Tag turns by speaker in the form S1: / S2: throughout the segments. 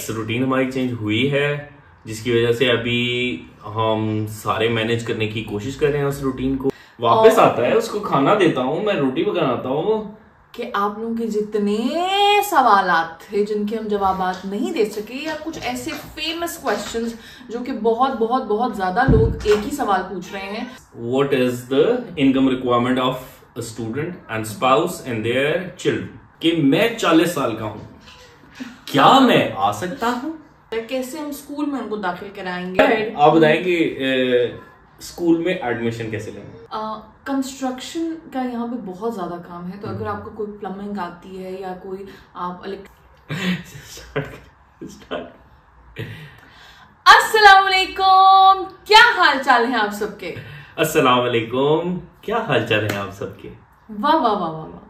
S1: Yes routine हमारी change हुई है, जिसकी वजह से अभी हम सारे मैनेज करने की कोशिश कर रहे हैं। उस रूटीन को वापस आता है, उसको खाना देता हूँ, मैं रोटी बनाता हूँ
S2: कि आप लोगों के जितने सवालात थे जिनके हम जवाबात नहीं दे सके, या कुछ ऐसे फेमस क्वेश्चंस जो कि बहुत बहुत बहुत ज्यादा लोग एक ही सवाल पूछ रहे हैं।
S1: What is the income requirement of a student and spouse and their children, कि मैं 40 साल का हूँ, क्या मैं आ सकता हूँ?
S2: कैसे हम स्कूल में उनको दाखिल कराएंगे?
S1: आप बताएंगे स्कूल में एडमिशन कैसे लेंगे?
S2: कंस्ट्रक्शन का यहाँ पे बहुत ज्यादा काम है, तो अगर आपको कोई प्लम्बिंग आती है या कोई आप अस्सलाम वालेकुम, क्या हाल चाल है आप सबके?
S1: अस्सलाम वालेकुम, क्या हाल चाल है आप सबके?
S2: वाह वाह वाह वाह वाह।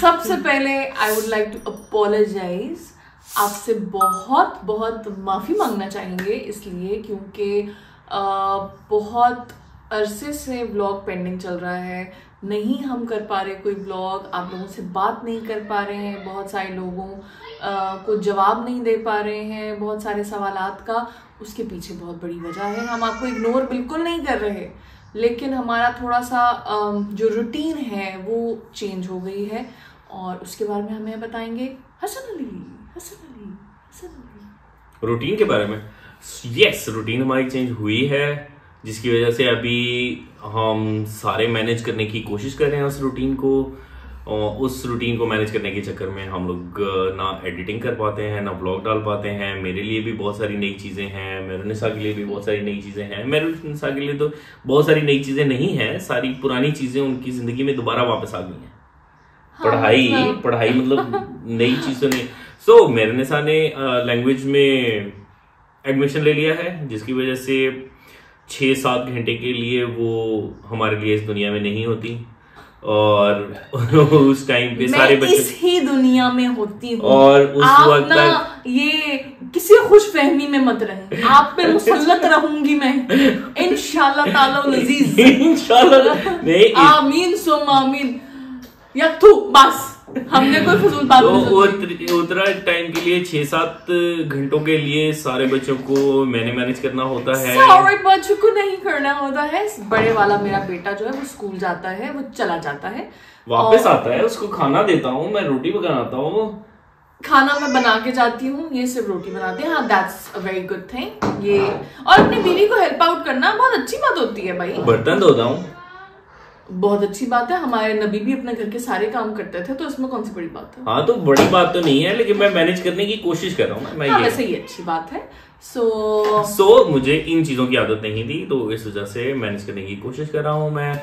S2: सबसे पहले I would like to apologise, आपसे बहुत बहुत माफी मांगना चाहेंगे, इसलिए क्योंकि बहुत अरसे से व्लॉग पेंडिंग चल रहा है, नहीं हम कर पा रहे कोई व्लॉग, आप लोगों से बात नहीं कर पा रहे हैं, बहुत सारे लोगों को जवाब नहीं दे पा रहे हैं बहुत सारे सवालात का। उसके पीछे बहुत बड़ी वजह है, हम आपको इग्नोर बिल्कुल नहीं कर रहे, लेकिन हमारा थोड़ा सा जो रूटीन है वो चेंज हो गई है, और उसके बारे में हमें बताएंगे हसन अली।
S1: रूटीन के बारे में यस रूटीन हमारी चेंज हुई है, जिसकी वजह से अभी हम सारे मैनेज करने की कोशिश कर रहे हैं उस रूटीन को। और उस रूटीन को मैनेज करने के चक्कर में हम लोग ना एडिटिंग कर पाते हैं, ना ब्लॉग डाल पाते हैं। मेरे लिए भी बहुत सारी नई चीज़ें हैं, मेरुनिसा के लिए भी बहुत सारी नई चीज़ें हैं। मेरुनिसा के लिए तो बहुत सारी नई चीज़ें नहीं हैं, सारी पुरानी चीज़ें उनकी ज़िंदगी में दोबारा वापस आ गई हैं। पढ़ाई मतलब नई चीज़ों ने। सो मेरुनिसा ने लैंग्वेज में एडमिशन ले लिया है, जिसकी वजह से 6-7 घंटे के लिए वो हमारे लिए इस दुनिया में नहीं होती, और उस टाइम पे सारे बच्चे
S2: इस ही दुनिया में होती हूँ,
S1: और उस वक्त तक
S2: ये किसी खुशफहमी में मत रहे, आप पे मुसल्लत रहूंगी मैं इंशाल्लाह ताला अज़ीज,
S1: इंशाल्लाह नहीं,
S2: आमीन सुम आमीन। यकथू बस हमने कोई फजूल बात
S1: नहीं। उतना टाइम के लिए 6-7 घंटों के लिए सारे बच्चों को मैनेज करना होता है।
S2: सारे बच्चों को नहीं करना होता है, बड़े वाला मेरा बेटा जो है वो स्कूल जाता है, वो चला जाता है,
S1: वापस आता है, उसको खाना देता हूँ, मैं रोटी बनाता हूँ,
S2: खाना मैं बना के जाती हूँ, ये सिर्फ रोटी बनाते हैं। हाँ, that's a very good thing. ये और अपनी बीवी को हेल्प आउट करना बहुत अच्छी बात होती है भाई।
S1: बर्तन धोता हूँ,
S2: बहुत अच्छी बात है, हमारे नबी भी अपने घर के सारे काम करते थे, तो इसमें कौन सी बड़ी बात है?
S1: हाँ, तो बड़ी बात तो नहीं है, लेकिन मैं मैनेज करने की कोशिश कर रहा हूँ। मैं
S2: वैसे ये अच्छी बात है। सो
S1: मुझे इन चीजों की आदत नहीं थी, तो इस वजह से मैनेज करने की कोशिश कर रहा हूँ मैं,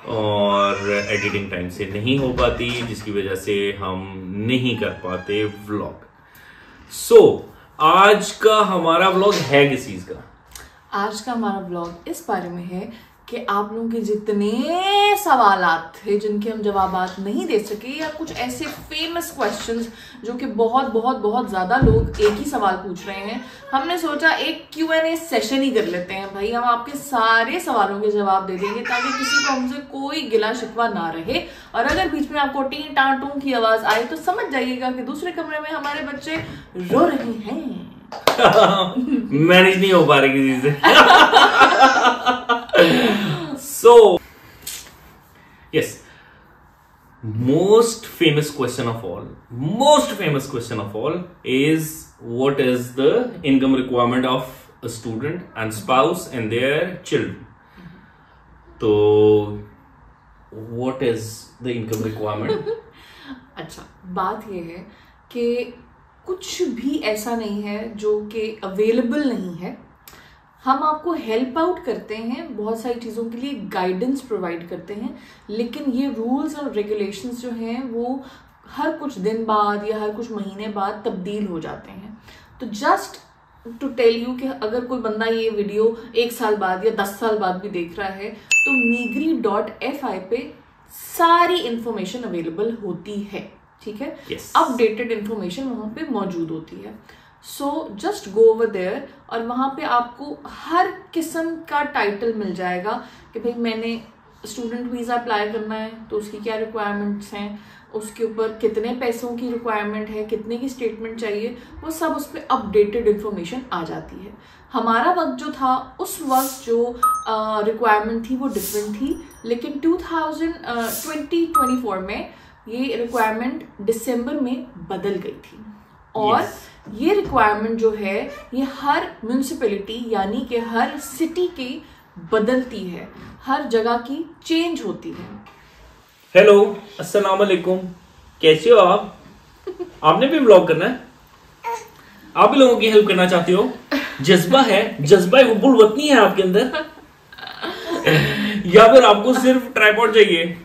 S1: और एडिटिंग टाइम से नहीं हो पाती, जिसकी वजह से हम नहीं कर पाते व्लॉग। आज का हमारा व्लॉग है किस चीज का?
S2: आज का हमारा व्लॉग इस बारे में है कि आप लोगों के जितने सवालात थे जिनके हम जवाबात नहीं दे सके, या कुछ ऐसे फेमस क्वेश्चंस जो कि बहुत बहुत बहुत ज्यादा लोग एक ही सवाल पूछ रहे हैं, हमने सोचा एक Q&A सेशन ही कर लेते हैं भाई। हम आपके सारे सवालों के जवाब दे देंगे ताकि किसी को हमसे कोई गिला शिकवा ना रहे, और अगर बीच में आपको टी टां टूं की आवाज आए तो समझ जाइएगा कि दूसरे कमरे में हमारे बच्चे रो रहे हैं।
S1: मैनेज नहीं हो पा रहे किसी से। Yes, most famous question of all is what is the income requirement of a student and spouse and their children. So what is the income requirement?
S2: अच्छा, बात ये है कि कुछ भी ऐसा नहीं है जो कि अवेलेबल नहीं है। हम आपको हेल्प आउट करते हैं, बहुत सारी चीज़ों के लिए गाइडेंस प्रोवाइड करते हैं, लेकिन ये रूल्स और रेगुलेशंस जो हैं वो हर कुछ दिन बाद या हर कुछ महीने बाद तब्दील हो जाते हैं। तो जस्ट टू टेल यू कि अगर कोई बंदा ये वीडियो 1 साल बाद या 10 साल बाद भी देख रहा है तो Migri.fi पे सारी इंफॉर्मेशन अवेलेबल होती है, ठीक है? अपडेटेड इंफॉर्मेशन वहाँ पे मौजूद होती है। So just go over there, और वहाँ पे आपको हर किस्म का टाइटल मिल जाएगा कि भाई मैंने स्टूडेंट वीज़ा अप्लाई करना है तो उसकी क्या रिक्वायरमेंट्स हैं, उसके ऊपर कितने पैसों की रिक्वायरमेंट है, कितने की स्टेटमेंट चाहिए, वो सब उस पर अपडेटेड इन्फॉर्मेशन आ जाती है। हमारा वक्त जो था उस वक्त जो रिक्वायरमेंट थी वो डिफरेंट थी, लेकिन 2024 में ये रिक्वायरमेंट दिसंबर में बदल गई थी। और ये रिक्वायरमेंट जो है ये हर म्यूनिसिपैलिटी यानी कि हर सिटी की बदलती है, हर जगह की चेंज होती है।
S1: हेलो, अस्सलाम वालेकुम, कैसे हो आप? आपने भी व्लॉग करना है? आप भी लोगों की हेल्प करना चाहते हो? जज्बा है, जज्बा बुलवतनी है आपके अंदर या फिर आपको सिर्फ ट्राइपॉड चाहिए?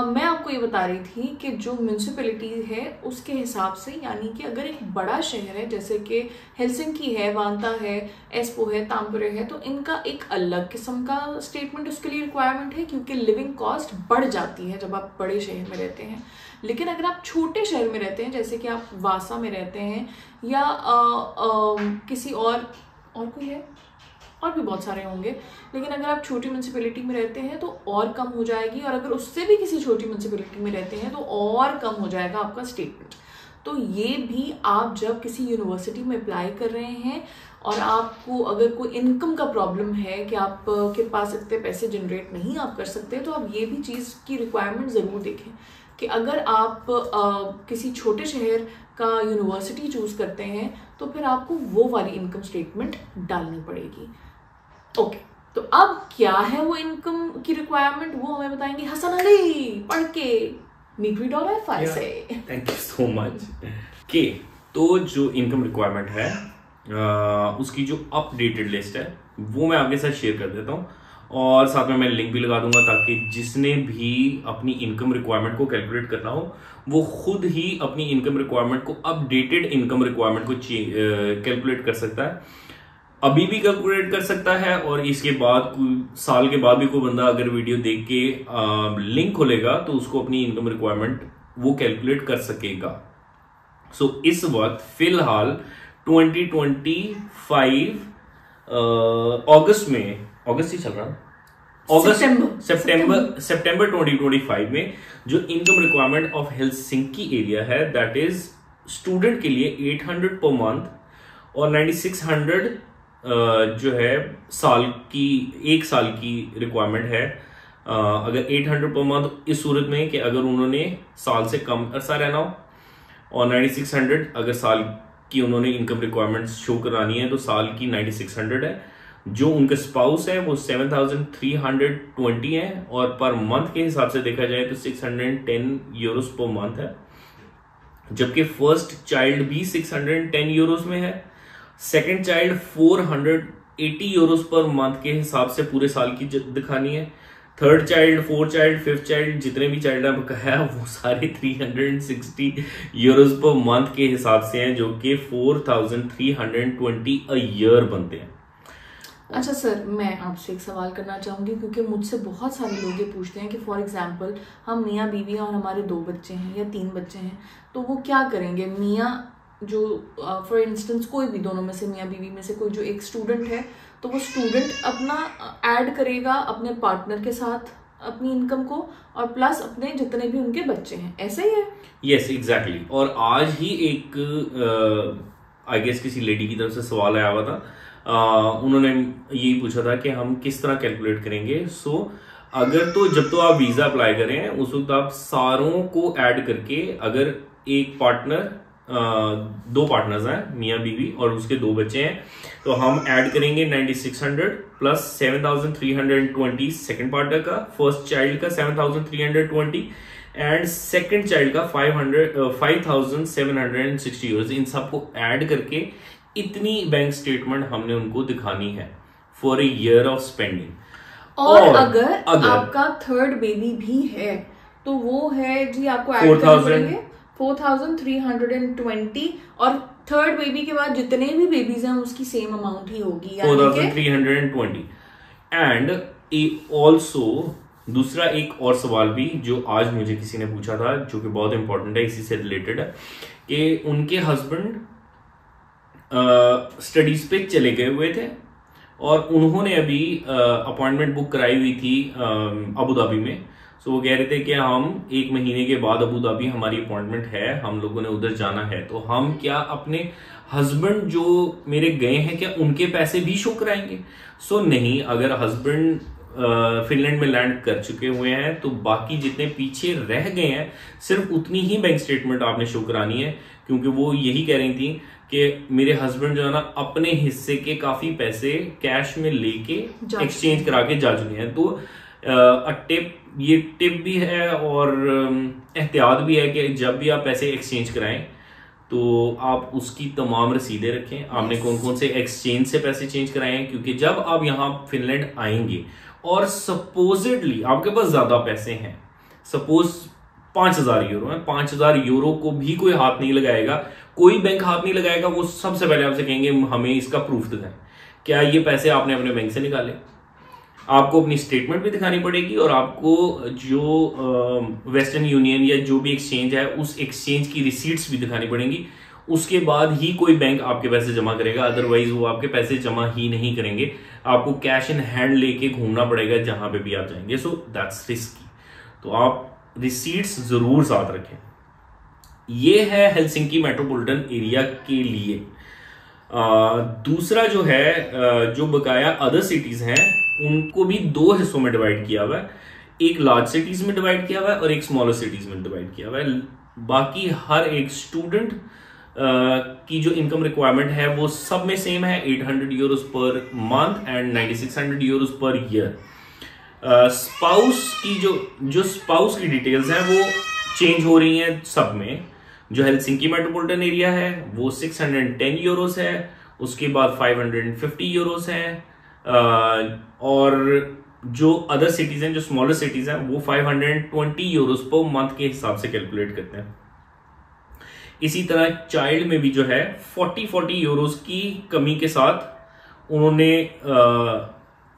S2: मैं आपको ये बता रही थी कि जो म्यूनिसिपैलिटी है उसके हिसाब से, यानी कि अगर एक बड़ा शहर है जैसे कि हेलसिंकी है, वांता है, एस्पो है, तामपुरे है, तो इनका एक अलग किस्म का स्टेटमेंट उसके लिए रिक्वायरमेंट है, क्योंकि लिविंग कॉस्ट बढ़ जाती है जब आप बड़े शहर में रहते हैं। लेकिन अगर आप छोटे शहर में रहते हैं, जैसे कि आप वासा में रहते हैं या किसी और कोई है, और भी बहुत सारे होंगे, लेकिन अगर आप छोटी म्यूनिसिपैलिटी में रहते हैं तो और कम हो जाएगी, और अगर उससे भी किसी छोटी म्यूनिसिपैलिटी में रहते हैं तो और कम हो जाएगा आपका स्टेटमेंट। तो ये भी आप जब किसी यूनिवर्सिटी में अप्लाई कर रहे हैं और आपको अगर कोई इनकम का प्रॉब्लम है कि आपके पास इतने पैसे जनरेट नहीं आप कर सकते, तो आप ये भी चीज़ की रिक्वायरमेंट ज़रूर देखें कि अगर आप किसी छोटे शहर का यूनिवर्सिटी चूज़ करते हैं तो फिर आपको वो वाली इनकम स्टेटमेंट डालनी पड़ेगी। ओके, तो अब क्या है वो इनकम की रिक्वायरमेंट, वो हमें बताएंगे हसन अली पढ़ के नीटवी.fi से।
S1: Thank you so much. के तो जो इनकम रिक्वायरमेंट है उसकी जो अपडेटेड लिस्ट है वो मैं आपके साथ शेयर कर देता हूँ, और साथ में मैं लिंक भी लगा दूंगा ताकि जिसने भी अपनी इनकम रिक्वायरमेंट को कैलकुलेट करना हो वो खुद ही अपनी इनकम रिक्वायरमेंट को, अपडेटेड इनकम रिक्वायरमेंट को कैलकुलेट कर सकता है। अभी भी कैलकुलेट कर सकता है, और इसके बाद साल के बाद भी कोई बंदा अगर वीडियो देख के लिंक खोलेगा तो उसको अपनी इनकम रिक्वायरमेंट वो कैलकुलेट कर सकेगा। सो इस वक्त फिलहाल 2025 अगस्त ही चल रहा है, सितंबर 2025 में जो income requirement of Helsinki area है, दैट इज स्टूडेंट के लिए 800 पर मंथ और 9600 जो है एक साल की रिक्वायरमेंट है। अगर 800 पर मंथ इस सूरत में कि अगर उन्होंने साल से कम अरसा रहना हो, और 9600 अगर साल की उन्होंने इनकम रिक्वायरमेंट शो करानी है तो साल की 9600 है। जो उनके स्पाउस है वो 7320 है, और पर मंथ के हिसाब से देखा जाए तो 610 यूरोस पर मंथ है, जबकि फर्स्ट चाइल्ड भी 610 यूरोस में है, second child 480 Euros per month के हिसाब से पूरे साल की दिखानी है, third child, fourth child, fifth child, जितने भी चाइल्ड आपको कहा है वो सारे 360 यूरोस पर मंथ के हिसाब से हैं, जो कि 4320 अ ईयर बनते हैं।
S2: अच्छा सर, मैं आपसे एक सवाल करना चाहूँगी, क्योंकि मुझसे बहुत सारे लोग ये पूछते हैं कि फॉर एग्जांपल हम मियाँ बीवी और हमारे 2 बच्चे हैं या 3 बच्चे हैं, तो वो क्या करेंगे? मियाँ जो फॉर इंस्टेंस कोई भी दोनों में से, मियाँ बीवी में से कोई जो एक स्टूडेंट है, तो वो स्टूडेंट अपना ऐड करेगा अपने पार्टनर के साथ अपनी इनकम को, और प्लस अपने जितने भी उनके बच्चे हैं, ऐसा ही है?
S1: Yes, exactly. और आज ही एक आई गेस किसी लेडी की तरफ से सवाल आया हुआ था, उन्होंने यही पूछा था कि हम किस तरह कैलकुलेट करेंगे। सो अगर तो जब तो आप वीजा अप्लाई करें उस वक्त आप सारों को ऐड करके, अगर एक पार्टनर 2 पार्टनर्स हैं, मियाँ बीवी, और उसके 2 बच्चे हैं, तो हम ऐड करेंगे 9600 प्लस 7320 सेकंड पार्टनर का, फर्स्ट चाइल्ड का 7320 एंड सेकंड चाइल्ड का 5760 यूरोस। इन सबको ऐड करके इतनी बैंक स्टेटमेंट हमने उनको दिखानी है for a year of spending.
S2: और अगर आपका थर्ड बेबी भी है तो वो है जी, आपको ऐड करने पड़ेंगे 4320, और थर्ड बेबी के बाद जितने भी बेबीज हैं उसकी सेम अमाउंट ही होगी,
S1: 4320। एंड ऑल्सो दूसरा एक और सवाल भी जो आज मुझे किसी ने पूछा था, जो कि बहुत इंपॉर्टेंट है, इसी से रिलेटेड है, कि उनके हस्बैंड स्टडीज पे चले गए हुए थे और उन्होंने अभी अपॉइंटमेंट बुक कराई हुई थी अबू धाबी में, सो वो कह रहे थे कि हम 1 महीने के बाद अबू धाबी हमारी अपॉइंटमेंट है, हम लोगों ने उधर जाना है, तो हम क्या अपने हस्बैंड जो मेरे गए हैं क्या उनके पैसे भी शो कराएंगे? सो नहीं, अगर हस्बैंड फिनलैंड में लैंड कर चुके हुए हैं तो बाकी जितने पीछे रह गए हैं सिर्फ उतनी ही बैंक स्टेटमेंट आपने शो करानी है, क्योंकि वो यही कह रही थी कि मेरे हस्बैंड जो है ना अपने हिस्से के काफी पैसे कैश में लेके एक्सचेंज करा के जा चुके हैं। तो ये टिप भी है और एहतियात भी है कि जब भी आप पैसे एक्सचेंज कराएं तो आप उसकी तमाम रसीदें रखें, आपने कौन कौन से एक्सचेंज से पैसे चेंज कराए हैं, क्योंकि जब आप यहाँ फिनलैंड आएंगे और सपोजिटली आपके पास ज्यादा पैसे हैं, सपोज 5,000 यूरो है, 5,000 यूरो को भी कोई हाथ नहीं लगाएगा, कोई बैंक हाथ नहीं लगाएगा। वो सबसे पहले आपसे कहेंगे हमें इसका प्रूफ दिखाएं, क्या ये पैसे आपने अपने बैंक से निकाले। आपको अपनी स्टेटमेंट भी दिखानी पड़ेगी और आपको जो वेस्टर्न यूनियन या जो भी एक्सचेंज है उस एक्सचेंज की रिसीट्स भी दिखानी पड़ेंगी। उसके बाद ही कोई बैंक आपके पैसे जमा करेगा, अदरवाइज वो आपके पैसे जमा ही नहीं करेंगे। आपको कैश इन हैंड लेके घूमना पड़ेगा जहां पे भी आप जाएंगे। सो दैट्स रिस्की, तो आप रिसीट्स जरूर साथ रखें। ये है हेलसिंकी मेट्रोपॉलिटन एरिया के लिए। दूसरा जो है जो बकाया अदर सिटीज हैं उनको भी 2 हिस्सों में डिवाइड किया हुआ है, एक लार्ज सिटीज में डिवाइड किया हुआ है और एक स्मॉलर सिटीज में डिवाइड किया हुआ है। बाकी हर एक स्टूडेंट की जो इनकम रिक्वायरमेंट है वो सब में सेम है, 800 Euros per month and 9600 Euros per year. Spouse की जो स्पाउस की डिटेल्स हैं वो चेंज हो रही हैं सब में। जो हेलसिंकी मेट्रोपॉलिटन एरिया है वो 610 यूरोस है, उसके बाद 550 यूरोस है, और जो अदर सिटीज हैं, जो स्मॉलर सिटीज हैं, वो 520 यूरोस पर मंथ के हिसाब से कैलकुलेट करते हैं। इसी तरह चाइल्ड में भी जो है 40 यूरोस की कमी के साथ उन्होंने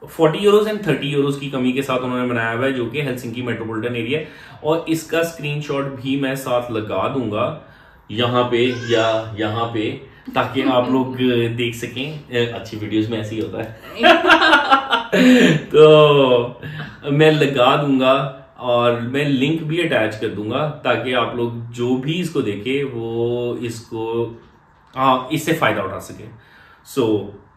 S1: 40 यूरोस एंड 30 यूरोस की कमी के साथ उन्होंने बनाया हुआ है, जो कि हेलसिंकी मेट्रोपॉलिटन एरिया, और इसका स्क्रीनशॉट भी मैं साथ लगा दूंगा यहाँ पे या यहाँ पे, ताकि आप लोग देख सकें। अच्छी वीडियोस में ऐसे ही होता है तो मैं लगा दूंगा और मैं लिंक भी अटैच कर दूंगा ताकि आप लोग जो भी इसको देखे वो इसको इससे फायदा उठा सके। सो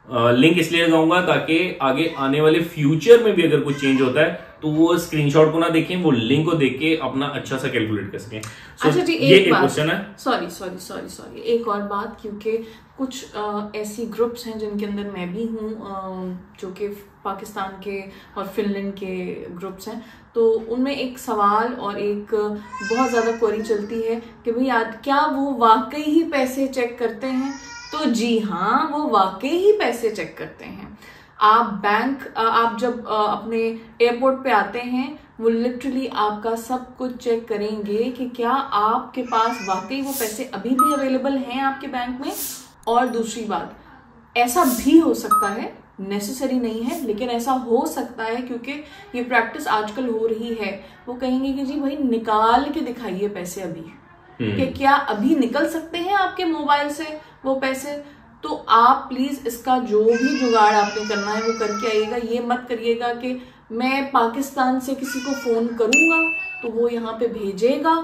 S1: लिंक इसलिए लगाऊंगा ताकि आगे आने वाले फ्यूचर में भी अगर कुछ चेंज होता है तो वो स्क्रीनशॉट को ना देखें, वो लिंक को देख के अपना अच्छा सा कैलकुलेट कर सकें।
S2: अच्छा जी,
S1: ये एक क्वेश्चन है।
S2: सॉरी एक और बात, क्योंकि कुछ ऐसी ग्रुप्स हैं जिनके अंदर मैं भी हूँ, जो कि पाकिस्तान के और फिनलैंड के ग्रुप्स हैं, तो उनमें एक सवाल और एक बहुत ज़्यादा क्वेरी चलती है कि भाई क्या वो वाकई ही पैसे चेक करते हैं? तो जी हाँ, वो वाकई ही पैसे चेक करते हैं। आप जब अपने एयरपोर्ट पे आते हैं वो लिटरली आपका सब कुछ चेक करेंगे कि क्या आपके पास वाकई वो पैसे अभी भी अवेलेबल हैं आपके बैंक में। और दूसरी बात, ऐसा भी हो सकता है, नेसेसरी नहीं है लेकिन ऐसा हो सकता है, क्योंकि ये प्रैक्टिस आजकल हो रही है, वो कहेंगे कि जी भाई निकाल के दिखाइए पैसे अभी, कि क्या अभी निकल सकते हैं आपके मोबाइल से वो पैसे। तो आप प्लीज इसका जो भी जुगाड़ आपने करना है वो करके आइएगा। ये मत करिएगा कि मैं पाकिस्तान से किसी को फोन करूंगा तो वो यहाँ पे भेजेगा।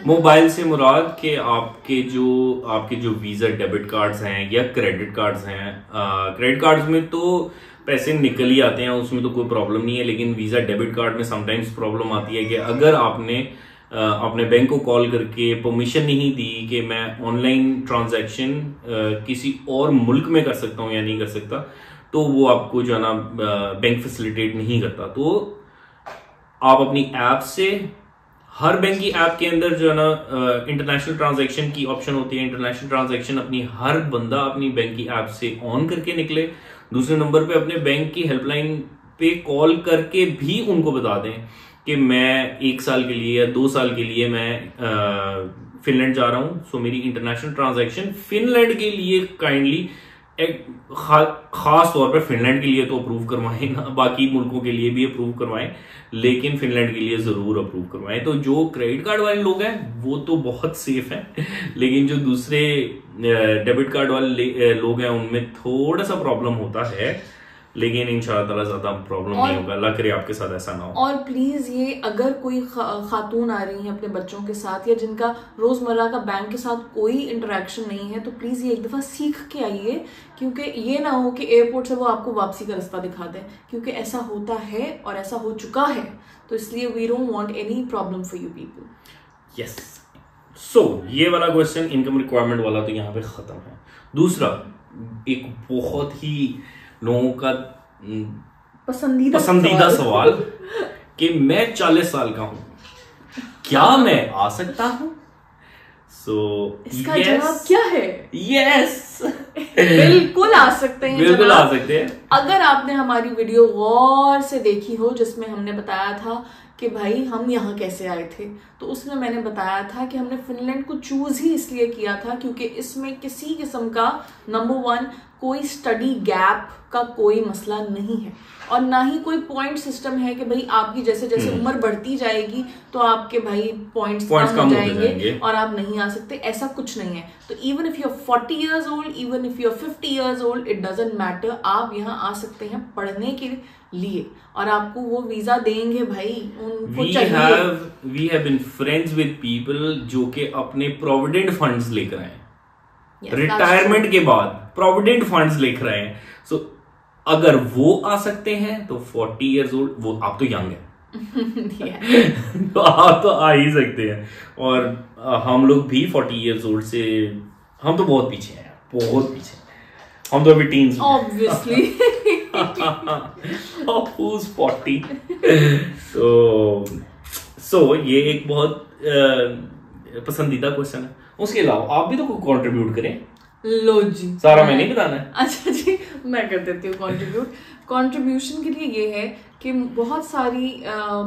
S1: मोबाइल से मुराद के आपके जो वीजा डेबिट कार्ड्स हैं या क्रेडिट कार्ड्स हैं, क्रेडिट कार्ड्स में तो पैसे निकल ही आते हैं, उसमें तो कोई प्रॉब्लम नहीं है, लेकिन वीजा डेबिट कार्ड में समटाइम्स प्रॉब्लम आती है कि अगर आपने अपने बैंक को कॉल करके परमिशन नहीं दी कि मैं ऑनलाइन ट्रांजैक्शन किसी और मुल्क में कर सकता हूं या नहीं कर सकता, तो वो आपको जो है ना बैंक फैसिलिटेट नहीं करता। तो आप अपनी ऐप से, हर बैंक की ऐप के अंदर जो है ना इंटरनेशनल ट्रांजैक्शन की ऑप्शन होती है, इंटरनेशनल ट्रांजैक्शन अपनी हर बंदा अपनी बैंक की ऐप से ऑन करके निकले। दूसरे नंबर पे अपने बैंक की हेल्पलाइन पे कॉल करके भी उनको बता दें कि मैं 1 साल के लिए या 2 साल के लिए मैं फिनलैंड जा रहा हूं, सो मेरी इंटरनेशनल ट्रांजैक्शन फिनलैंड के लिए काइंडली खास तौर पर फिनलैंड के लिए तो अप्रूव करवाएं ना, बाकी मुल्कों के लिए भी अप्रूव करवाएं, लेकिन फिनलैंड के लिए जरूर अप्रूव करवाएं। तो जो क्रेडिट कार्ड वाले लोग हैं वो तो बहुत सेफ हैं, लेकिन जो दूसरे डेबिट कार्ड वाले लोग हैं उनमें थोड़ा सा प्रॉब्लम होता है। लेकिन इंशाल्लाह ताला ज्यादा प्रॉब्लम नहीं होगा, अल्लाह करे आपके साथ ऐसा ना हो।
S2: और प्लीज ये अगर कोई खातून आ रही है अपने बच्चों के साथ या जिनका रोजमर्रा का बैंक के साथ कोई इंटरेक्शन नहीं है, तो प्लीज ये एक दफा सीख के आइए, क्योंकि ये ना हो कि एयरपोर्ट से वो आपको वापसी का रास्ता दिखा दें, क्योंकि ऐसा होता है और ऐसा हो चुका है। तो इसलिए we don't want any problem for you people.
S1: Yes, so ये वाला क्वेश्चन इनकम रिक्वायरमेंट वाला तो यहाँ पे खत्म है। दूसरा एक बहुत ही लोगों का पसंदीदा सवाल कि मैं 40 साल का हूं, क्या मैं आ सकता हूं?
S2: इसका जवाब क्या है?
S1: यस
S2: बिल्कुल आ सकते हैं,
S1: बिल्कुल आ सकते हैं।
S2: अगर आपने हमारी वीडियो गौर से देखी हो जिसमें हमने बताया था कि भाई हम यहाँ कैसे आए थे, तो उसमें मैंने बताया था कि हमने फिनलैंड को चूज ही इसलिए किया था क्योंकि इसमें किसी किस्म का नंबर 1 कोई स्टडी गैप का कोई मसला नहीं है, और ना ही कोई पॉइंट सिस्टम है कि भाई आपकी जैसे जैसे उम्र बढ़ती जाएगी तो आपके भाई पॉइंट्स कम हो जाएंगे और आप नहीं आ सकते, ऐसा कुछ नहीं है। तो even if you are 40 years old, even if you are 50 years old, it doesn't matter, आप यहाँ आ सकते हैं पढ़ने के लिए, और आपको वो वीजा देंगे भाई, उनको चाहिए।
S1: We have been friends with people जो कि अपने प्रोविडेंट फंड्स लेकर आए, रिटायरमेंट के बाद प्रोविडेंट फंड्स लेकर आए। सो अगर वो आ सकते हैं तो 40 years old, वो आप तो यंग है तो आप तो आ ही सकते हैं, और हम लोग भी 40 years old से हम तो बहुत पीछे हैं, बहुत पीछे। हम तो अभी टीन्स
S2: ऑब्वियसली
S1: who's 40 so ये एक बहुत पसंदीदा क्वेश्चन है। उसके अलावा आप भी तो कंट्रीब्यूट करें।
S2: लो जी,
S1: सारा मैंने ही बताना है।
S2: अच्छा जी, मैं कर देती हूँ कंट्रीब्यूशन के लिए। ये है कि बहुत सारी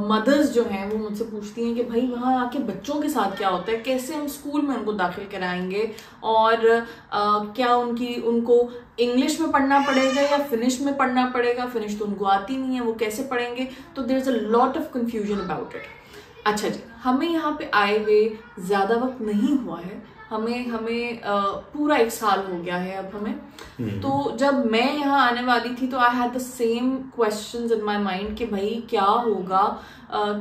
S2: मदर्स जो हैं वो मुझसे पूछती हैं कि भाई वहाँ आके बच्चों के साथ क्या होता है, कैसे हम स्कूल में उनको दाखिल कराएंगे, और क्या उनको इंग्लिश में पढ़ना पड़ेगा या फिनिश में पढ़ना पड़ेगा, फिनिश तो उनको आती नहीं है, वो कैसे पढ़ेंगे। तो there is a lot of confusion about it. अच्छा जी, हमें यहाँ पे आए हुए ज़्यादा वक्त नहीं हुआ है, हमें पूरा 1 साल हो गया है अब हमें। तो जब मैं यहाँ आने वाली थी तो I had the same questions in my mind कि भाई क्या होगा,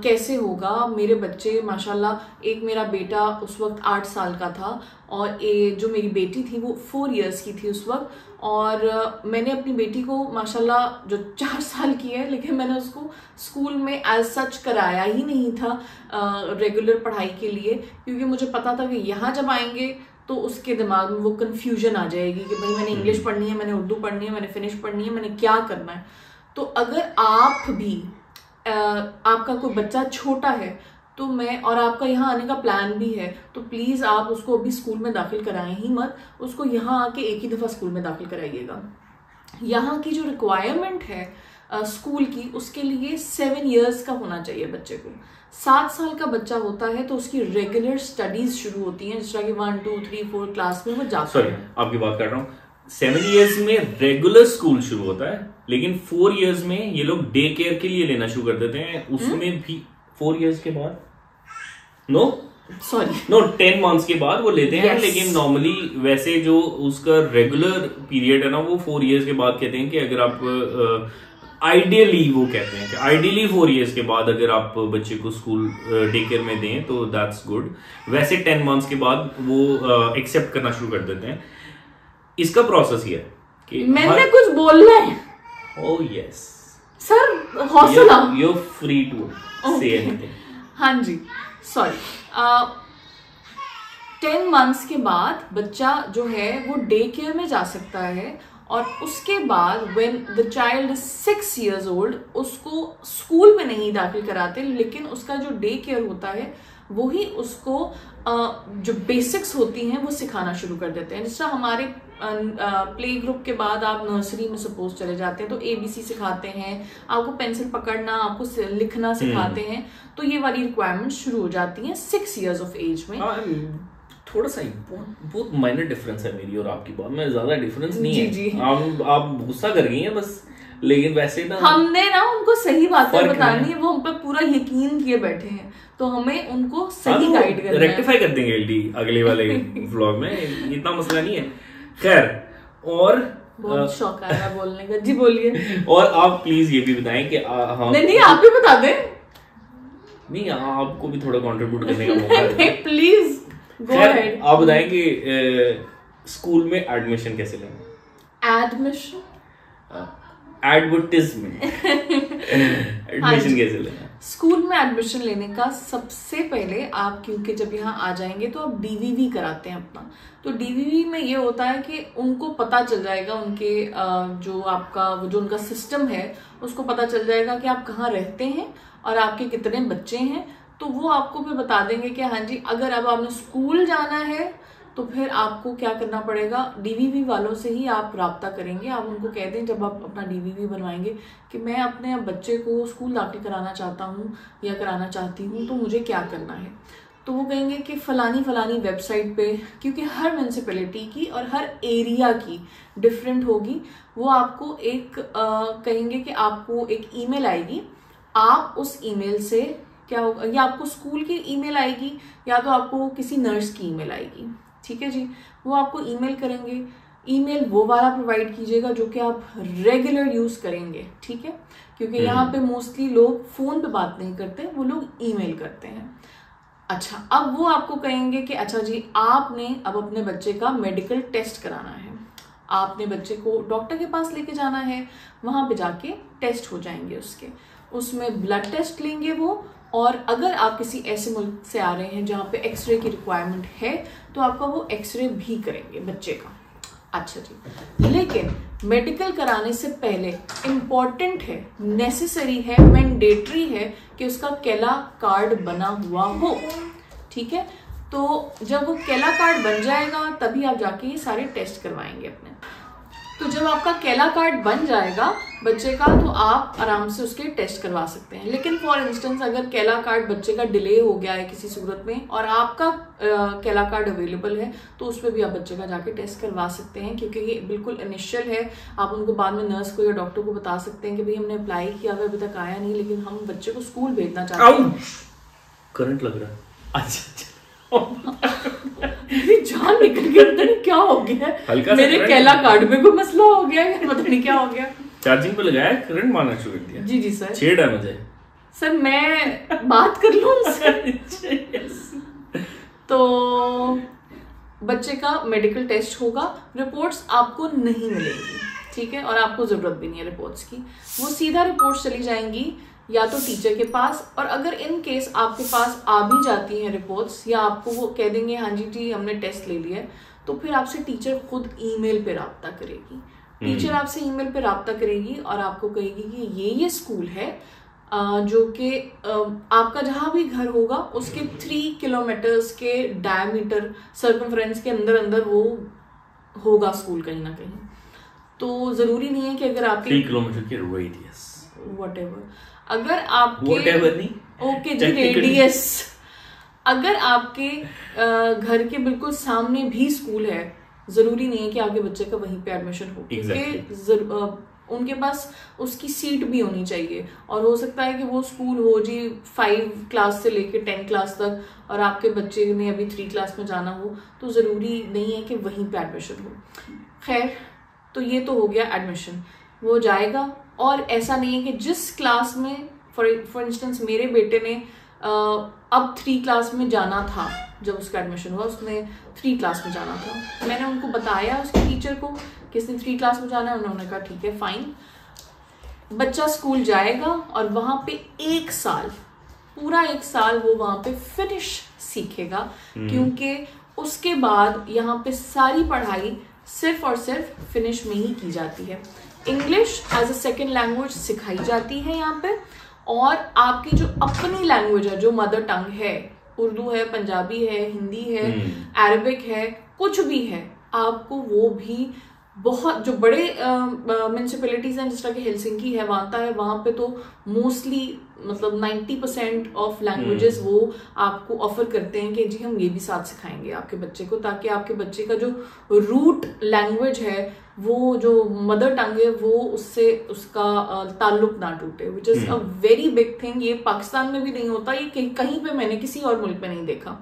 S2: कैसे होगा। मेरे बच्चे माशाल्लाह, एक मेरा बेटा उस वक्त 8 साल का था और जो मेरी बेटी थी वो 4 years की थी उस वक्त, और मैंने अपनी बेटी को माशाल्लाह जो 4 साल की है, लेकिन मैंने उसको स्कूल में एज सच कराया ही नहीं था रेगुलर पढ़ाई के लिए, क्योंकि मुझे पता था कि यहाँ जब आएंगे तो उसके दिमाग में वो कंफ्यूजन आ जाएगी कि भाई मैंने इंग्लिश पढ़नी है, मैंने उर्दू पढ़नी है, मैंने फिनिश पढ़नी है, मैंने क्या करना है। तो अगर आप भी आपका कोई बच्चा छोटा है तो और आपका यहाँ आने का प्लान भी है, तो प्लीज़ आप उसको अभी स्कूल में दाखिल कराएं ही मत, उसको यहाँ आके एक ही दफ़ा स्कूल में दाखिल कराइएगा। यहाँ की जो रिक्वायरमेंट है स्कूल की, उसके लिए 7 years का होना चाहिए बच्चे को। 7 साल का बच्चा होता है तो उसकी रेगुलर स्टडीज शुरू होती हैं, जिस तरह की 1, 2, 3, 4 क्लास में वो जाता है।
S1: आपकी बात कर रहा हूँ, 7 years में रेगुलर स्कूल शुरू होता है, लेकिन 4 years में ये लोग डे केयर के लिए लेना शुरू कर देते हैं। उसमें भी 4 years के बाद नो 10 months के बाद वो लेते हैं। लेकिन नॉर्मली वैसे जो उसका रेगुलर पीरियड है ना, वो 4 years के बाद कहते हैं कि अगर आप आइडियली वो कहते हैं कि आइडियली 4 years के बाद अगर आप बच्चे को स्कूल डे केयर में दें तो दैट्स गुड। वैसे 10 months के बाद वो एक्सेप्ट करना शुरू कर देते हैं। इसका प्रोसेस ये है कि
S2: मैंने कुछ बोलना है।
S1: ओह यस
S2: सर, हौसला,
S1: you are free to say anything.
S2: हाँ जी, सॉरी। 10 months के बाद बच्चा जो है वो डे केयर में जा सकता है, और उसके बाद when the child is 6 years old उसको स्कूल में नहीं दाखिल कराते, लेकिन उसका जो डे केयर होता है वो ही उसको जो बेसिक्स होती हैं वो सिखाना शुरू कर देते हैं। जिस तरह हमारे प्ले ग्रुप के बाद आप नर्सरी में सपोज चले जाते हैं तो ABC सिखाते हैं, आपको पेंसिल पकड़ना, आपको लिखना सिखाते हैं, तो ये वाली रिक्वायरमेंट शुरू हो जाती हैं 6 years of age में।
S1: थोड़ा सा बहुत माइनर डिफरेंस है मेरी और आपकी बात में, ज्यादा डिफरेंस नहीं है।
S2: जी।
S1: आप गुस्सा कर गई हैं बस, लेकिन वैसे ना
S2: हमने ना उनको सही बातें बतानी है, वो हम पर पूरा यकीन किए बैठे हैं, तो हमें उनको सही गाइड करना है।
S1: रेक्टिफाई कर देंगे एलडी अगले वाले व्लॉग में, इतना मसला नहीं है। खैर, और
S2: बहुत शौक आ रहा है बोलने का। जी बोलिए।
S1: और आप प्लीज ये भी बताएं कि हाँ
S2: नहीं आप भी बता दें।
S1: नहीं आपको भी थोड़ा कंट्रीब्यूट करने का मौका है।
S2: Please go ahead.
S1: आप बताएं कि स्कूल में एडमिशन कैसे लेना।
S2: एडमिशन
S1: एडवर्टाइजमेंट एडमिशन कैसे लेना।
S2: स्कूल में एडमिशन लेने का सबसे पहले आप, क्योंकि जब यहाँ आ जाएंगे तो आप डीवीवी कराते हैं अपना, तो डीवीवी में ये होता है कि उनको पता चल जाएगा, उनके जो आपका वो जो उनका सिस्टम है उसको पता चल जाएगा कि आप कहाँ रहते हैं और आपके कितने बच्चे हैं। तो वो आपको फिर बता देंगे कि हाँ जी अगर अब आपने स्कूल जाना है तो फिर आपको क्या करना पड़ेगा। डीवीवी वालों से ही आप राब्ता करेंगे। आप उनको कह दें जब आप अपना डीवीवी बनवाएंगे कि मैं अपने बच्चे को स्कूल दाखिल कराना चाहता हूँ या कराना चाहती हूँ, तो मुझे क्या करना है। तो वो कहेंगे कि फलानी वेबसाइट पे, क्योंकि हर म्यूनसिपैलिटी की और हर एरिया की डिफरेंट होगी, वो आपको एक कहेंगे कि आपको एक ईमेल आएगी। आप उस ईमेल से क्या होगा, या आपको स्कूल की ईमेल आएगी या तो आपको किसी नर्स की ईमेल आएगी, ठीक है जी। वो आपको ईमेल करेंगे। ईमेल वो वाला प्रोवाइड कीजिएगा जो कि आप रेगुलर यूज करेंगे, ठीक है, क्योंकि यहाँ पे मोस्टली लोग फोन पे बात नहीं करते, वो लोग ईमेल करते हैं। अच्छा, अब वो आपको कहेंगे कि अच्छा जी आपने अब अपने बच्चे का मेडिकल टेस्ट कराना है, आपने बच्चे को डॉक्टर के पास लेके जाना है, वहां पे जाके टेस्ट हो जाएंगे उसके, उसमें ब्लड टेस्ट लेंगे वो। और अगर आप किसी ऐसे मुल्क से आ रहे हैं जहाँ पे एक्सरे की रिक्वायरमेंट है तो आपका वो एक्सरे भी करेंगे बच्चे का। अच्छा जी, लेकिन मेडिकल कराने से पहले इम्पॉर्टेंट है, नेसेसरी है, मैंडेटरी है कि उसका केला कार्ड बना हुआ हो, ठीक है। तो जब वो केला कार्ड बन जाएगा तभी आप जाके ये सारे टेस्ट करवाएंगे अपने। तो जब आपका केला कार्ड बन जाएगा बच्चे का तो आप आराम से उसके टेस्ट करवा सकते हैं। लेकिन फॉर इंस्टेंस अगर केला कार्ड बच्चे का डिले हो गया है किसी सूरत में और आपका केला कार्ड अवेलेबल है तो उस पर भी आप बच्चे का जाके टेस्ट करवा सकते हैं, क्योंकि ये बिल्कुल इनिशियल है। आप उनको बाद में नर्स को या डॉक्टर को बता सकते हैं कि भाई हमने अप्लाई किया हुआ अभी तक आया नहीं, लेकिन हम बच्चे को स्कूल भेजना चाहते हैं।
S1: करंट लग रहा है। अच्छा
S2: मेरी जान निकल गई, पता नहीं क्या हो गया, मेरे केला कार्ड में कोई मसला हो गया है, पता नहीं क्या हो गया।
S1: चार्जिंग पे लगाया, करंट मारना शुरू कर दिया।
S2: जी जी सर।
S1: छेड़ा मुझे
S2: सर, मैं बात कर लूं उनसे। तो बच्चे का मेडिकल टेस्ट होगा, रिपोर्ट्स आपको नहीं मिलेंगी, ठीक है, और आपको जरूरत भी नहीं है रिपोर्ट्स की। वो सीधा रिपोर्ट्स चली जाएंगी या तो टीचर के पास, और अगर इन केस आपके पास आ भी जाती हैं रिपोर्ट्स या आपको वो कह देंगे हाँ जी जी हमने टेस्ट ले लिया है, तो फिर आपसे टीचर खुद ईमेल पे राब्ता करेगी। टीचर आपसे ईमेल पे राब्ता करेगी और आपको कहेगी कि ये स्कूल है जो कि आपका जहां भी घर होगा उसके 3 किलोमीटर्स के डायमीटर सर्कमफ्रेंस के अंदर अंदर वो होगा स्कूल कहीं ना कहीं। तो जरूरी नहीं है कि अगर आपके
S1: 3 किलोमीटर के रेडियस
S2: व्हाटएवर, अगर आपके
S1: व्हाटएवर नहीं,
S2: ओके जी रेडियस, अगर आपके घर के बिल्कुल सामने भी स्कूल है, जरूरी नहीं है कि आपके बच्चे का वहीं पे एडमिशन हो, क्योंकि उनके पास उसकी सीट भी होनी चाहिए। और हो सकता है कि वो स्कूल हो जी 5 क्लास से लेके 10 क्लास तक और आपके बच्चे ने अभी 3 क्लास में जाना हो, तो जरूरी नहीं है कि वहीं पे एडमिशन हो। खैर, तो ये तो हो गया एडमिशन, वो जाएगा। और ऐसा नहीं है कि जिस क्लास में फॉर इंस्टेंस मेरे बेटे ने अब 3 क्लास में जाना था, जब उसका एडमिशन हुआ उसने 3 क्लास में जाना था, मैंने उनको बताया उसके टीचर को कि इसने 3 क्लास में जाना है, उन्होंने कहा ठीक है फाइन। बच्चा स्कूल जाएगा और वहां पे 1 साल, पूरा 1 साल वो वहां पे फिनिश सीखेगा, क्योंकि उसके बाद यहाँ पे सारी पढ़ाई सिर्फ और सिर्फ फिनिश में ही की जाती है। English as a second language सिखाई जाती है यहाँ पे, और आपकी जो अपनी लैंग्वेज है, जो मदर टंग है, उर्दू है, पंजाबी है, हिंदी है, अरबिक है, कुछ भी है, आपको वो भी बहुत जो बड़े म्यूनसिपैलिटीज हैं जिस तरह की हेलसिंकी है, वांता है, वहां पे तो मोस्टली मतलब 90% ऑफ लैंग्वेजेस वो आपको ऑफर करते हैं कि जी हम ये भी साथ सिखाएंगे आपके बच्चे को, ताकि आपके बच्चे का जो रूट लैंग्वेज है, वो जो मदर टंग है, वो उससे उसका ताल्लुक ना टूटे, which is a very big thing. ये पाकिस्तान में भी नहीं होता, ये कहीं पे मैंने किसी और मुल्क में नहीं देखा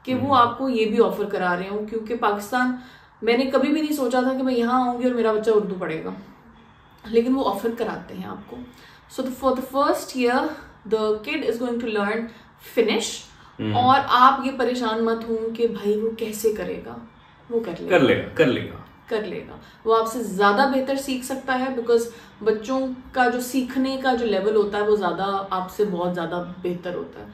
S2: कि वो आपको ये भी ऑफर करा रहे हो, क्योंकि पाकिस्तान मैंने कभी भी नहीं सोचा था कि मैं यहाँ आऊंगी और मेरा बच्चा उर्दू पढ़ेगा, लेकिन वो ऑफर कराते हैं आपको। So for the first year the kid is going to learn Finnish, और आप ये परेशान मत हो कि भाई वो कैसे करेगा, वो कर लेगा। वो आपसे ज्यादा बेहतर सीख सकता है, बिकॉज बच्चों का जो सीखने का जो लेवल होता है वो ज्यादा आपसे बहुत ज्यादा बेहतर होता है।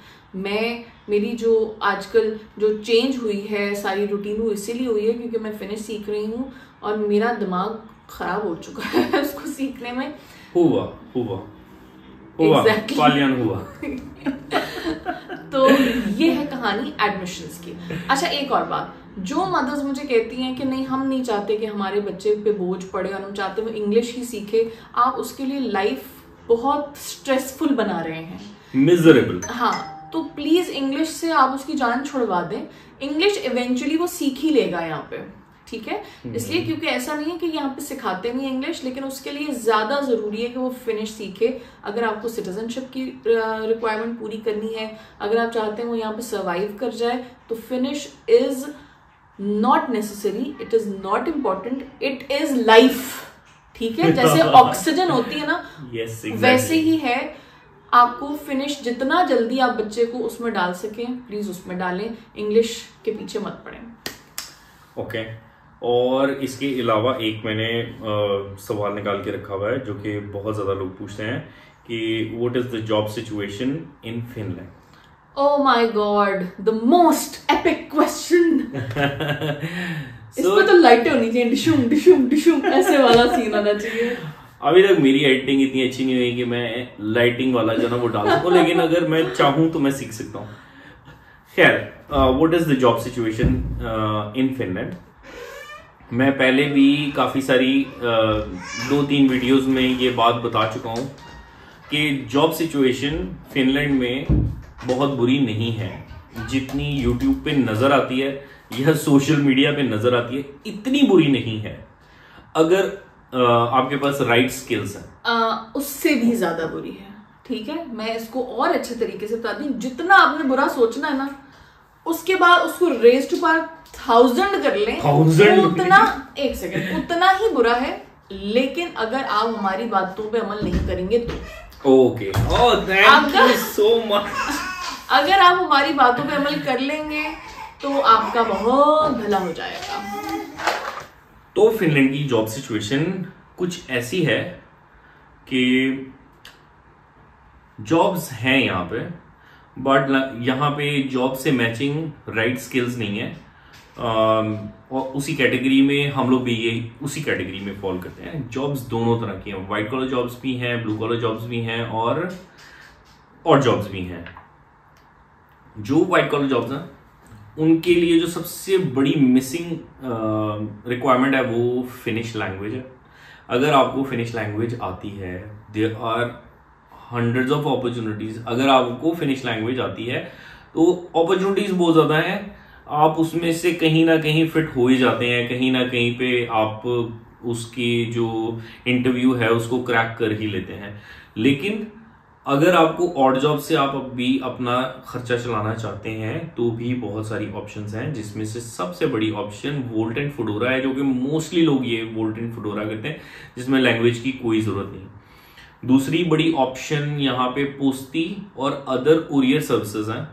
S2: मेरी जो आजकल जो चेंज हुई है सारी रूटीन, वो इसीलिए हुई है क्योंकि मैं फिनिश सीख रही हूँ और मेरा दिमाग खराब हो चुका है उसको सीखने में।
S1: हुआ
S2: exactly.
S1: पालियान हुआ।
S2: तो ये है कहानी एडमिशंस की। अच्छा, एक और बात, जो मदर्स मुझे कहती हैं कि नहीं हम नहीं चाहते कि हमारे बच्चे पे बोझ पड़े और हम चाहते हैं वो इंग्लिश ही सीखे, आप उसके लिए लाइफ बहुत स्ट्रेसफुल बना रहे हैं,
S1: मिजरेबल।
S2: हाँ, तो प्लीज इंग्लिश से आप उसकी जान छुड़वा दें। इंग्लिश इवेंचुअली वो सीख ही लेगा यहाँ पे, ठीक है। इसलिए क्योंकि ऐसा नहीं है कि यहाँ पे सिखाते नहीं इंग्लिश, लेकिन उसके लिए ज्यादा जरूरी है कि वो फिनिश सीखे। अगर आपको सिटीजनशिप की रिक्वायरमेंट पूरी करनी है, अगर आप चाहते हैं वो यहाँ पे सर्वाइव कर जाए, तो finish is not necessary, it is not important, it is life, ठीक है। जैसे ऑक्सीजन होती है ना,
S1: yes, exactly.
S2: वैसे ही है। आपको फिनिश जितना जल्दी आप बच्चे को उसमें डाल सकें प्लीज उसमें डालें, इंग्लिश के पीछे मत पड़ें।
S1: ओके और इसके अलावा एक मैंने सवाल निकाल के रखा हुआ है जो कि बहुत ज्यादा लोग पूछते हैं कि what is the job situation in Finland.
S2: Oh my God, the most epic question. इसमें तो लाइटें होनी चाहिए, डिशुम डिशुम डिशुम ऐसे वाला सीन होना चाहिए।
S1: अभी तक मेरी एडिटिंग इतनी अच्छी नहीं हुई कि मैं लाइटिंग वाला जो ना वो डाल सकूं, लेकिन अगर मैं चाहूं तो मैं सीख सकता हूं। खैर, what is the job situation in Finland. मैं पहले भी काफी सारी 2-3 वीडियोस में ये बात बता चुका हूं कि जॉब सिचुएशन फिनलैंड में बहुत बुरी नहीं है, जितनी यूट्यूब पे नजर आती है या सोशल मीडिया पे नजर आती है इतनी बुरी नहीं है, अगर आपके पास राइट स्किल्स हैं।
S2: उससे भी ज्यादा बुरी है, ठीक है। मैं इसको और अच्छे तरीके से बताती हूँ। जितना आपने बुरा सोचना है ना, उसके बाद उसको रेज टू पावर 1000 कर लें, उतना, एक सेकंड, उतना ही बुरा है। लेकिन अगर आप हमारी बातों पे अमल नहीं करेंगे तो
S1: okay, thank you so much.
S2: अगर आप हमारी बातों पे अमल कर लेंगे तो आपका बहुत भला हो जाएगा।
S1: तो फिनलैंड की जॉब सिचुएशन कुछ ऐसी है कि जॉब्स हैं यहाँ पे, बट यहाँ पे जॉब से मैचिंग राइट स्किल्स नहीं है। और उसी कैटेगरी में हम लोग भी ये उसी कैटेगरी में फॉल करते हैं। जॉब्स दोनों तरह की हैं, व्हाइट कॉलर जॉब्स भी हैं, ब्लू कॉलर जॉब्स भी हैं और जॉब्स भी हैं। जो व्हाइट कॉलर जॉब्स हैं उनके लिए जो सबसे बड़ी मिसिंग रिक्वायरमेंट है वो फिनिश लैंग्वेज है। अगर आपको फिनिश लैंग्वेज आती है, there are hundreds of opportunities. अगर आपको फिनिश लैंग्वेज आती है तो अपॉर्चुनिटीज बहुत ज्यादा हैं, आप उसमें से कहीं ना कहीं फिट हो ही जाते हैं, कहीं ना कहीं पे आप उसकी जो इंटरव्यू है उसको क्रैक कर ही लेते हैं। लेकिन अगर आपको ऑड जॉब से आप भी अपना खर्चा चलाना चाहते हैं तो भी बहुत सारी ऑप्शंस हैं, जिसमें से सबसे बड़ी ऑप्शन वोल्ट एंड फूडोरा है, जो कि मोस्टली लोग ये वोल्ट एंड फूडोरा करते हैं, जिसमें लैंग्वेज की कोई जरूरत नहीं। दूसरी बड़ी ऑप्शन यहाँ पे पोस्टी और अदर कुरियर सर्विसेज हैं,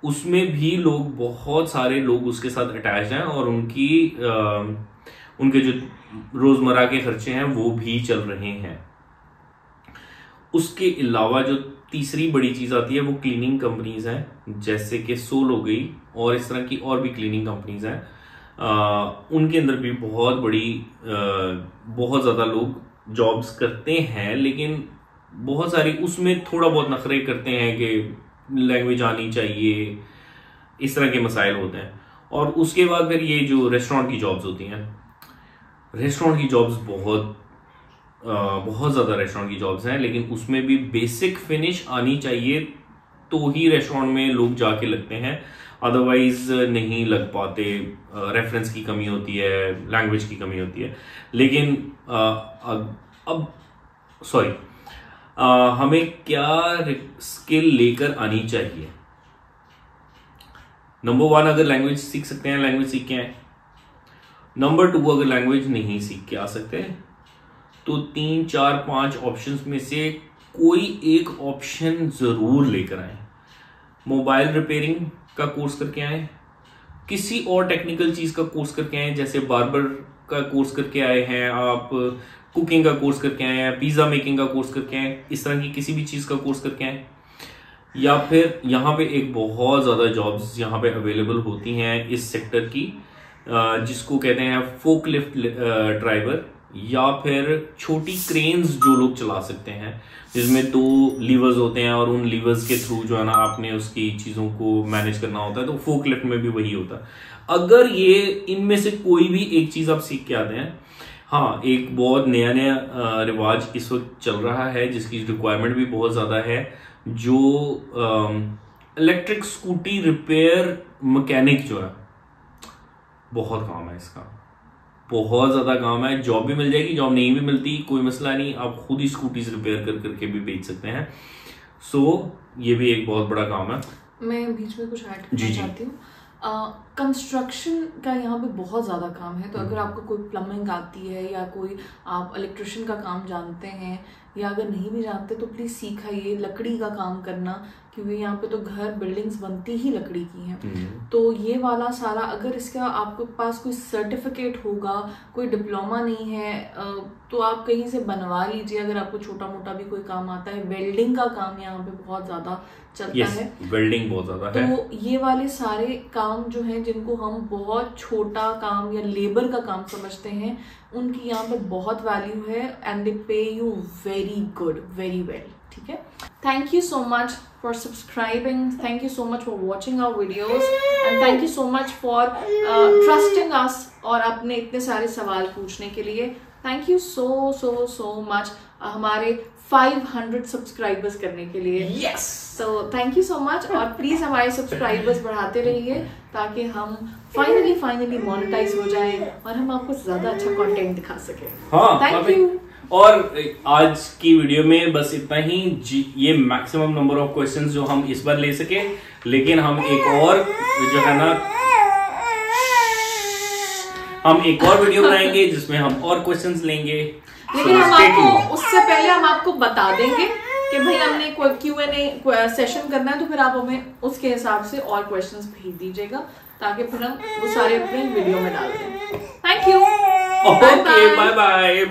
S1: उसमें भी लोग, बहुत सारे लोग उसके साथ अटैच हैं और उनके जो रोजमर्रा के खर्चे हैं वो भी चल रहे हैं। उसके अलावा जो तीसरी बड़ी चीज आती है वो क्लीनिंग कंपनीज हैं, जैसे कि सोल हो गई और इस तरह की और भी क्लीनिंग कंपनीज हैं। उनके अंदर भी बहुत ज्यादा लोग जॉब्स करते हैं, लेकिन बहुत सारी उसमें थोड़ा बहुत नखरे करते हैं कि लैंग्वेज आनी चाहिए, इस तरह के मसाइल होते हैं। और उसके बाद फिर ये जो रेस्टोरेंट की जॉब्स होती हैं, रेस्टोरेंट की जॉब्स बहुत ज्यादा रेस्टोरेंट की जॉब्स हैं, लेकिन उसमें भी बेसिक फिनिश आनी चाहिए तो ही रेस्टोरेंट में लोग जाके लगते हैं, अदरवाइज नहीं लग पाते। रेफरेंस की कमी होती है, लैंग्वेज की कमी होती है। लेकिन हमें क्या स्किल लेकर आनी चाहिए। नंबर 1, अगर लैंग्वेज सीख सकते हैं, लैंग्वेज सीख के आए। नंबर 2, अगर लैंग्वेज नहीं सीख के आ सकते तो 3, 4, 5 ऑप्शंस में से कोई एक ऑप्शन जरूर लेकर आए। मोबाइल रिपेयरिंग का कोर्स करके आए, किसी और टेक्निकल चीज का कोर्स करके आए, जैसे बार्बर का कोर्स करके आए हैं आप, कुकिंग का कोर्स करके आए हैं, पिज्जा मेकिंग का कोर्स करके आए, इस तरह की किसी भी चीज का कोर्स करके आए। या फिर यहाँ पे एक बहुत ज्यादा जॉब्स यहाँ पे अवेलेबल होती हैं इस सेक्टर की, जिसको कहते हैं फोकलिफ्ट ड्राइवर, या फिर छोटी क्रेन्स जो लोग चला सकते हैं, जिसमें 2 लीवर्स होते हैं और उन लीवर्स के थ्रू जो है ना आपने उसकी चीजों को मैनेज करना होता है। तो फोकलिफ्ट में भी वही होता है। अगर ये इनमें से कोई भी एक चीज आप सीख के आते हैं, हाँ, एक बहुत नया रिवाज इस वक्त चल रहा है जिसकी रिक्वायरमेंट भी बहुत ज्यादा है, जो इलेक्ट्रिक स्कूटी रिपेयर मैकेनिक जो है, बहुत काम है इसका, बहुत ज्यादा काम है। जॉब भी मिल जाएगी, जॉब नहीं भी मिलती कोई मसला नहीं, आप खुद ही स्कूटीज रिपेयर कर करके भी बेच सकते हैं। सो ये भी एक बहुत बड़ा काम है।
S2: मैं बीच में कुछ ऐड करना चाहती हूँ। कंस्ट्रक्शन का यहाँ पे बहुत ज़्यादा काम है, तो अगर आपको कोई प्लम्बिंग आती है या कोई आप इलेक्ट्रिशियन का काम जानते हैं, या अगर नहीं भी जानते तो प्लीज़ सीखिए लकड़ी का काम करना, क्योंकि यहाँ पे तो घर बिल्डिंग्स बनती ही लकड़ी की हैं। तो ये वाला सारा, अगर इसका आपके पास कोई सर्टिफिकेट होगा, कोई डिप्लोमा नहीं है, तो आप कहीं से बनवा लीजिए। अगर आपको छोटा मोटा भी कोई काम आता है, वेल्डिंग का काम यहाँ पे बहुत ज़्यादा चलता है,
S1: वेल्डिंग बहुत ज़्यादा है।
S2: तो ये वाले सारे काम जो हैं, जिनको हम बहुत छोटा काम या लेबर का काम समझते हैं, उनकी यहाँ पे बहुत वैल्यू है, एंड दे पे you very good, very well. ठीक है, thank you so much for subscribing, thank you so much for watching our videos, and thank you so much for trusting us और अपने इतने सारे सवाल पूछने के लिए। थैंक यू so much हमारे 500 सब्सक्राइबर्स करने के लिए।
S1: यस,
S2: तो थैंक यू सो मच, और प्लीज हमारे सब्सक्राइबर्स बढ़ाते रहिए ताकि हम फाइनली मोनेटाइज हो जाए और हम आपको ज्यादा अच्छा कंटेंट दिखा सके।
S1: हाँ,
S2: थैंक यू।
S1: और आज की वीडियो में बस इतना ही। ये मैक्सिमम नंबर ऑफ क्वेश्चंस जो हम इस बार ले सके, लेकिन हम एक और जो है ना, हम एक और वीडियो बनाएंगे जिसमें हम और क्वेश्चंस लेंगे।
S2: लेकिन हम आपको उससे पहले हम आपको बता देंगे कि भाई हमने कोई Q&A सेशन करना है, तो फिर आप हमें उसके हिसाब से और क्वेश्चंस भेज दीजिएगा, ताकि फिर हम वो सारे अपने वीडियो में डाल दें। Thank you.
S1: Okay, bye bye.